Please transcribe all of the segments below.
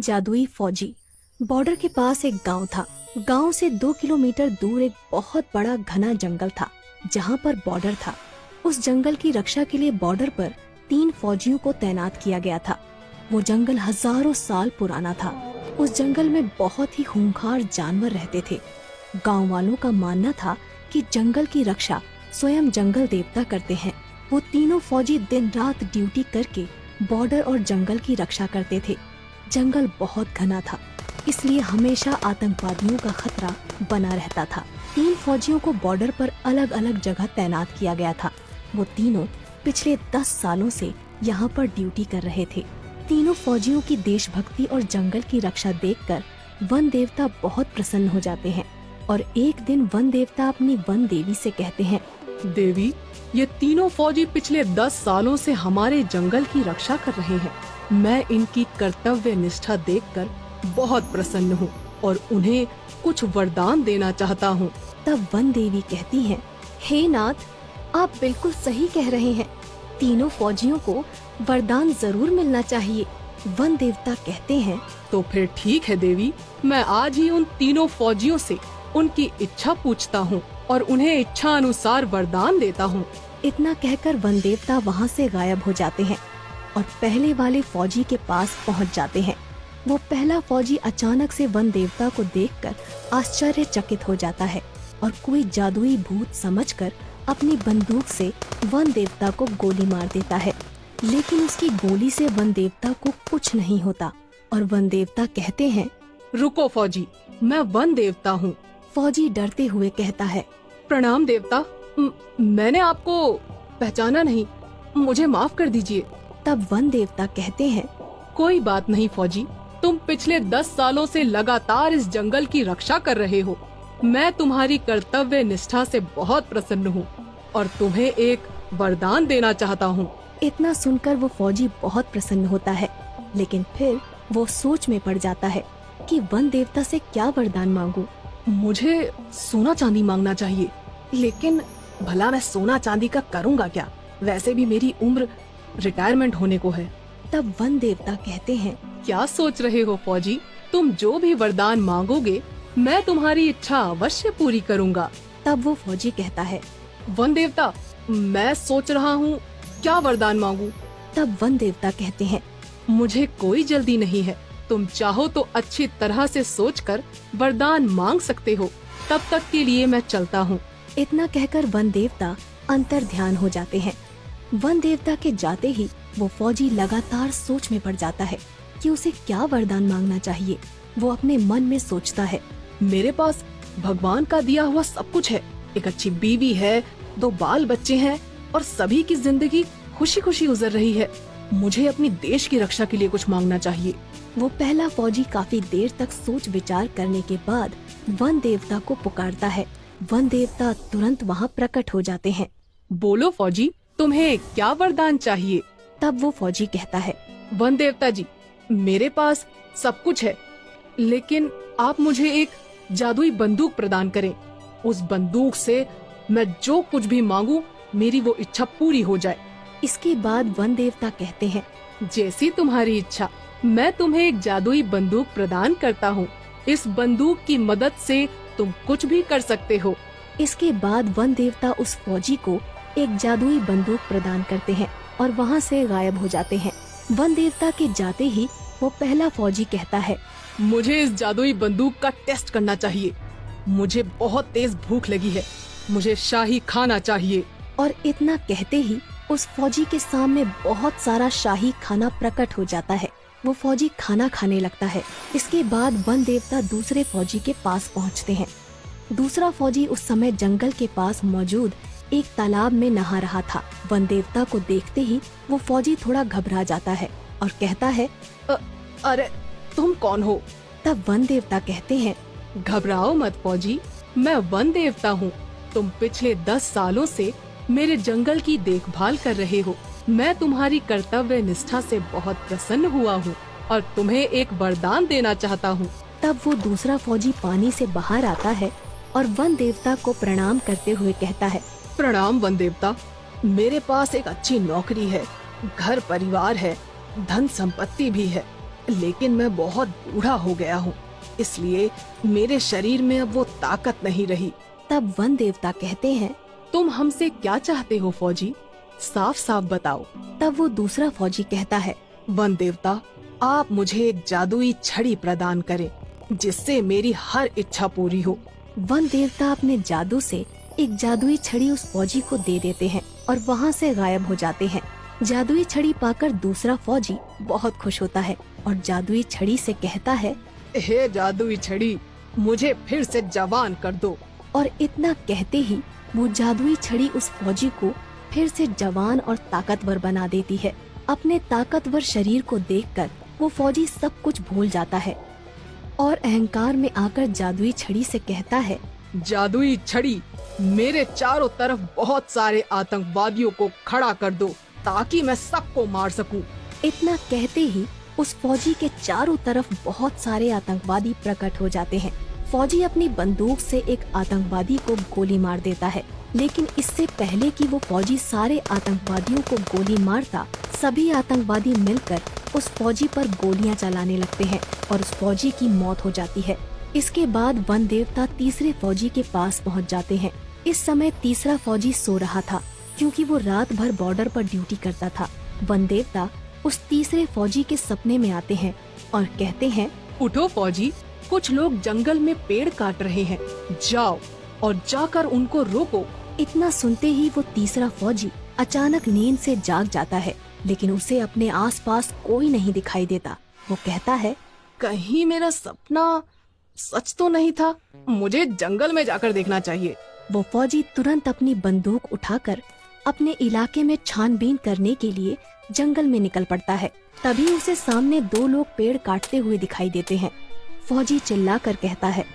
जादुई फौजी। बॉर्डर के पास एक गांव था। गांव से 2 किलोमीटर दूर एक बहुत बड़ा घना जंगल था जहां पर बॉर्डर था। उस जंगल की रक्षा के लिए बॉर्डर पर 3 फौजियों को तैनात किया गया था। वो जंगल हजारों साल पुराना था। उस जंगल में बहुत ही खूंखार जानवर रहते थे। गांव वालों का मानना था कि जंगल की रक्षा स्वयं जंगल देवता करते हैं। वो तीनों फौजी दिन रात ड्यूटी करके बॉर्डर और जंगल की रक्षा करते थे। जंगल बहुत घना था, इसलिए हमेशा आतंकवादियों का खतरा बना रहता था। 3 फौजियों को बॉर्डर पर अलग अलग जगह तैनात किया गया था। वो तीनों पिछले 10 सालों से यहाँ पर ड्यूटी कर रहे थे। तीनों फौजियों की देशभक्ति और जंगल की रक्षा देखकर वन देवता बहुत प्रसन्न हो जाते हैं और एक दिन वन देवता अपनी वन देवी से कहते हैं, देवी, ये तीनों फौजी पिछले 10 सालों से हमारे जंगल की रक्षा कर रहे हैं। मैं इनकी कर्तव्य निष्ठा देखकर बहुत प्रसन्न हूँ और उन्हें कुछ वरदान देना चाहता हूँ। तब वन देवी कहती हैं, हे नाथ, आप बिल्कुल सही कह रहे हैं। तीनों फौजियों को वरदान जरूर मिलना चाहिए। वन देवता कहते हैं, तो फिर ठीक है देवी, मैं आज ही उन तीनों फौजियों से उनकी इच्छा पूछता हूँ और उन्हें इच्छा अनुसार वरदान देता हूँ। इतना कहकर वन देवता वहाँ से गायब हो जाते हैं और पहले वाले फौजी के पास पहुँच जाते हैं। वो पहला फौजी अचानक से वन देवता को देखकर आश्चर्यचकित हो जाता है और कोई जादुई भूत समझकर अपनी बंदूक से वन देवता को गोली मार देता है। लेकिन उसकी गोली से वन देवता को कुछ नहीं होता और वन देवता कहते हैं, रुको फौजी, मैं वन देवता हूँ। फौजी डरते हुए कहता है, प्रणाम देवता, मैंने आपको पहचाना नहीं, मुझे माफ कर दीजिए। तब वन देवता कहते हैं, कोई बात नहीं फौजी, तुम पिछले 10 सालों से लगातार इस जंगल की रक्षा कर रहे हो। मैं तुम्हारी कर्तव्य निष्ठा से बहुत प्रसन्न हूँ और तुम्हें एक वरदान देना चाहता हूँ। इतना सुनकर वो फौजी बहुत प्रसन्न होता है, लेकिन फिर वो सोच में पड़ जाता है कि वन देवता से क्या वरदान मांगूं। मुझे सोना चांदी मांगना चाहिए, लेकिन भला मैं सोना चांदी का करूँगा क्या? वैसे भी मेरी उम्र रिटायरमेंट होने को है। तब वन देवता कहते हैं, क्या सोच रहे हो फौजी? तुम जो भी वरदान मांगोगे मैं तुम्हारी इच्छा अवश्य पूरी करूँगा। तब वो फौजी कहता है, वन देवता, मैं सोच रहा हूँ क्या वरदान मांगू। तब वन देवता कहते हैं, मुझे कोई जल्दी नहीं है, तुम चाहो तो अच्छी तरह से सोचकर वरदान मांग सकते हो। तब तक के लिए मैं चलता हूँ। इतना कहकर वन देवता अंतर ध्यान हो जाते हैं। वन देवता के जाते ही वो फौजी लगातार सोच में पड़ जाता है कि उसे क्या वरदान मांगना चाहिए। वो अपने मन में सोचता है, मेरे पास भगवान का दिया हुआ सब कुछ है। एक अच्छी बीवी है, 2 बाल बच्चे हैं और सभी की जिंदगी खुशी खुशी गुजर रही है। मुझे अपनी देश की रक्षा के लिए कुछ मांगना चाहिए। वो पहला फौजी काफी देर तक सोच विचार करने के बाद वन देवता को पुकारता है। वन देवता तुरंत वहाँ प्रकट हो जाते हैं। बोलो फौजी, तुम्हें क्या वरदान चाहिए? तब वो फौजी कहता है, वन देवता जी, मेरे पास सब कुछ है, लेकिन आप मुझे एक जादुई बंदूक प्रदान करें। उस बंदूक से मैं जो कुछ भी मांगू मेरी वो इच्छा पूरी हो जाए। इसके बाद वन देवता कहते हैं, जैसी तुम्हारी इच्छा, मैं तुम्हें एक जादुई बंदूक प्रदान करता हूँ। इस बंदूक की मदद से तुम कुछ भी कर सकते हो। इसके बाद वन देवता उस फौजी को एक जादुई बंदूक प्रदान करते हैं और वहाँ से गायब हो जाते हैं। वन देवता के जाते ही वो पहला फौजी कहता है, मुझे इस जादुई बंदूक का टेस्ट करना चाहिए। मुझे बहुत तेज भूख लगी है, मुझे शाही खाना चाहिए। और इतना कहते ही उस फौजी के सामने बहुत सारा शाही खाना प्रकट हो जाता है। वो फौजी खाना खाने लगता है। इसके बाद वन देवता दूसरे फौजी के पास पहुंचते हैं। दूसरा फौजी उस समय जंगल के पास मौजूद एक तालाब में नहा रहा था। वन देवता को देखते ही वो फौजी थोड़ा घबरा जाता है और कहता है, अरे तुम कौन हो? तब वन देवता कहते हैं, घबराओ मत फौजी, मैं वन देवता हूँ। तुम पिछले 10 सालों से मेरे जंगल की देखभाल कर रहे हो। मैं तुम्हारी कर्तव्य निष्ठा से बहुत प्रसन्न हुआ हूँ और तुम्हें एक वरदान देना चाहता हूँ। तब वो दूसरा फौजी पानी से बाहर आता है और वन देवता को प्रणाम करते हुए कहता है, प्रणाम वन देवता, मेरे पास एक अच्छी नौकरी है, घर परिवार है, धन संपत्ति भी है। लेकिन मैं बहुत बूढ़ा हो गया हूँ, इसलिए मेरे शरीर में अब वो ताकत नहीं रही। तब वन देवता कहते हैं, तुम हमसे क्या चाहते हो फौजी? साफ साफ बताओ। तब वो दूसरा फौजी कहता है, वन देवता, आप मुझे एक जादुई छड़ी प्रदान करें जिससे मेरी हर इच्छा पूरी हो। वन देवता अपने जादू से एक जादुई छड़ी उस फौजी को दे देते हैं और वहाँ से गायब हो जाते हैं। जादुई छड़ी पाकर दूसरा फौजी बहुत खुश होता है और जादुई छड़ी से कहता है, हे जादुई छड़ी, मुझे फिर से जवान कर दो। और इतना कहते ही वो जादुई छड़ी उस फौजी को फिर से जवान और ताकतवर बना देती है। अपने ताकतवर शरीर को देखकर वो फौजी सब कुछ भूल जाता है और अहंकार में आकर जादुई छड़ी से कहता है, जादुई छड़ी, मेरे चारों तरफ बहुत सारे आतंकवादियों को खड़ा कर दो ताकि मैं सबको मार सकूं। इतना कहते ही उस फौजी के चारों तरफ बहुत सारे आतंकवादी प्रकट हो जाते हैं। फौजी अपनी बंदूक से एक आतंकवादी को गोली मार देता है, लेकिन इससे पहले कि वो फौजी सारे आतंकवादियों को गोली मारता, सभी आतंकवादी मिलकर उस फौजी पर गोलियां चलाने लगते हैं और उस फौजी की मौत हो जाती है। इसके बाद वन देवता तीसरे फौजी के पास पहुंच जाते हैं। इस समय तीसरा फौजी सो रहा था क्योंकि वो रात भर बॉर्डर पर ड्यूटी करता था। वन देवता उस तीसरे फौजी के सपने में आते हैं और कहते हैं, उठो फौजी, कुछ लोग जंगल में पेड़ काट रहे हैं, जाओ और जाकर उनको रोको। इतना सुनते ही वो तीसरा फौजी अचानक नींद से जाग जाता है, लेकिन उसे अपने आसपास कोई नहीं दिखाई देता। वो कहता है, कहीं मेरा सपना सच तो नहीं था, मुझे जंगल में जाकर देखना चाहिए। वो फौजी तुरंत अपनी बंदूक उठाकर अपने इलाके में छानबीन करने के लिए जंगल में निकल पड़ता है। तभी उसे सामने दो लोग पेड़ काटते हुए दिखाई देते हैं। फौजी चिल्लाकर कहता है,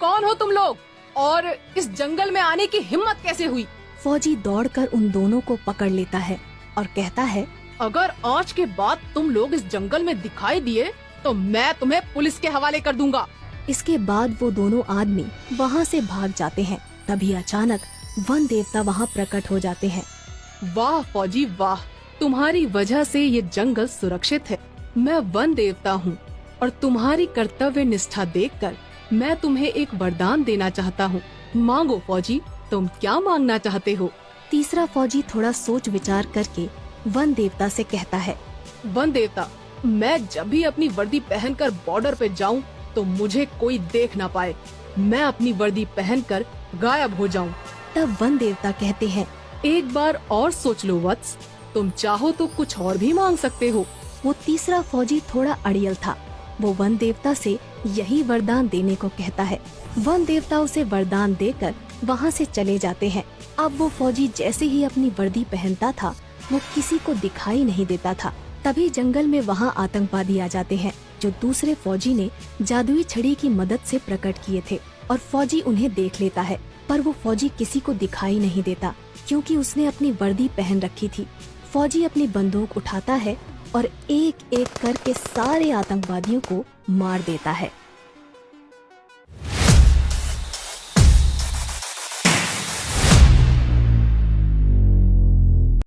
कौन हो तुम लोग और इस जंगल में आने की हिम्मत कैसे हुई? फौजी दौड़कर उन दोनों को पकड़ लेता है और कहता है, अगर आज के बाद तुम लोग इस जंगल में दिखाई दिए तो मैं तुम्हें पुलिस के हवाले कर दूंगा। इसके बाद वो दोनों आदमी वहाँ से भाग जाते हैं। तभी अचानक वन देवता वहाँ प्रकट हो जाते हैं। वाह फौजी वाह, तुम्हारी वजह से ये जंगल सुरक्षित है। मैं वन देवता हूँ और तुम्हारी कर्तव्य निष्ठा देखकर मैं तुम्हें एक वरदान देना चाहता हूँ। मांगो फौजी, तुम क्या मांगना चाहते हो? तीसरा फौजी थोड़ा सोच विचार करके वन देवता से कहता है, वन देवता, मैं जब भी अपनी वर्दी पहनकर बॉर्डर पे जाऊँ तो मुझे कोई देख ना पाए। मैं अपनी वर्दी पहनकर गायब हो जाऊँ। तब वन देवता कहते हैं, एक बार और सोच लो वत्स, तुम चाहो तो कुछ और भी मांग सकते हो। वो तीसरा फौजी थोड़ा अड़ियल था। वो वन देवता से यही वरदान देने को कहता है। वन देवता उसे वरदान देकर वहाँ से चले जाते हैं। अब वो फौजी जैसे ही अपनी वर्दी पहनता था, वो किसी को दिखाई नहीं देता था। तभी जंगल में वहाँ आतंकवादी आ जाते हैं, जो दूसरे फौजी ने जादुई छड़ी की मदद से प्रकट किए थे, और फौजी उन्हें देख लेता है। पर वो फौजी किसी को दिखाई नहीं देता क्योंकि उसने अपनी वर्दी पहन रखी थी। फौजी अपनी बंदूक उठाता है और एक एक करके सारे आतंकवादियों को मार देता है।